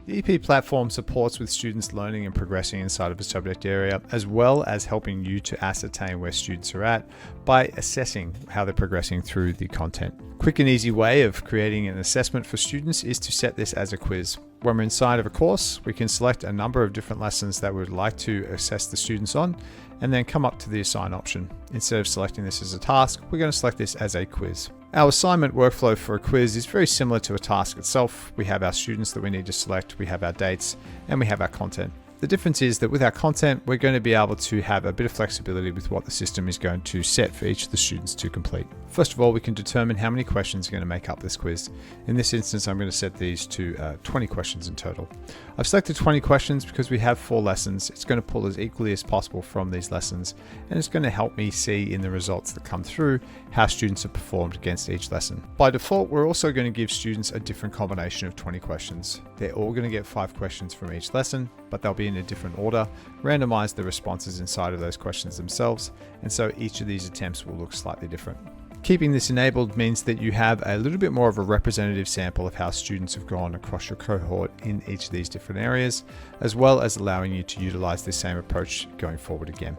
The EP platform supports with students learning and progressing inside of a subject area, as well as helping you to ascertain where students are at by assessing how they're progressing through the content. Quick and easy way of creating an assessment for students is to set this as a quiz. When we're inside of a course, we can select a number of different lessons that we would like to assess the students on, and then come up to the assign option. Instead of selecting this as a task, we're going to select this as a quiz. Our assignment workflow for a quiz is very similar to a task itself. We have our students that we need to select, we have our dates, and we have our content. The difference is that with our content, we're going to be able to have a bit of flexibility with what the system is going to set for each of the students to complete. First of all, we can determine how many questions are going to make up this quiz. In this instance, I'm going to set these to 20 questions in total. I've selected 20 questions because we have 4 lessons. It's going to pull as equally as possible from these lessons, and it's going to help me see in the results that come through how students have performed against each lesson. By default, we're also going to give students a different combination of 20 questions. They're all going to get 5 questions from each lesson, but they'll be in a different order, randomize the responses inside of those questions themselves, and so each of these attempts will look slightly different. Keeping this enabled means that you have a little bit more of a representative sample of how students have gone across your cohort in each of these different areas, as well as allowing you to utilize the same approach going forward again.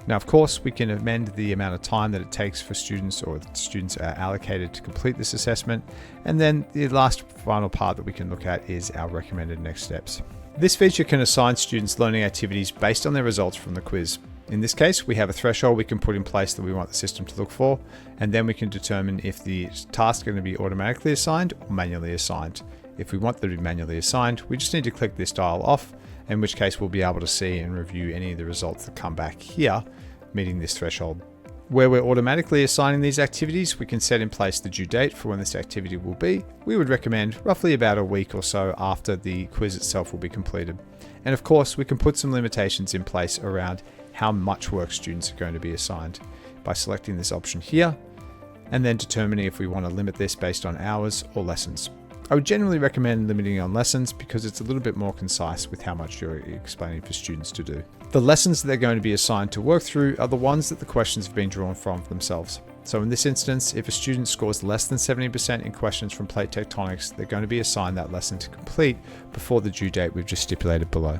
Now, of course, we can amend the amount of time that it takes for students or that students are allocated to complete this assessment. And then the last final part that we can look at is our recommended next steps. This feature can assign students learning activities based on their results from the quiz. In this case, we have a threshold we can put in place that we want the system to look for, and then we can determine if the tasks are going to be automatically assigned or manually assigned. If we want them to be manually assigned, we just need to click this dial off, in which case we'll be able to see and review any of the results that come back here, meeting this threshold. Where we're automatically assigning these activities, we can set in place the due date for when this activity will be. We would recommend roughly about a week or so after the quiz itself will be completed. And of course, we can put some limitations in place around how much work students are going to be assigned by selecting this option here, and then determining if we want to limit this based on hours or lessons. I would generally recommend limiting on lessons because it's a little bit more concise with how much you're explaining for students to do. The lessons that they're going to be assigned to work through are the ones that the questions have been drawn from themselves. So in this instance, if a student scores less than 70% in questions from plate tectonics, they're going to be assigned that lesson to complete before the due date we've just stipulated below.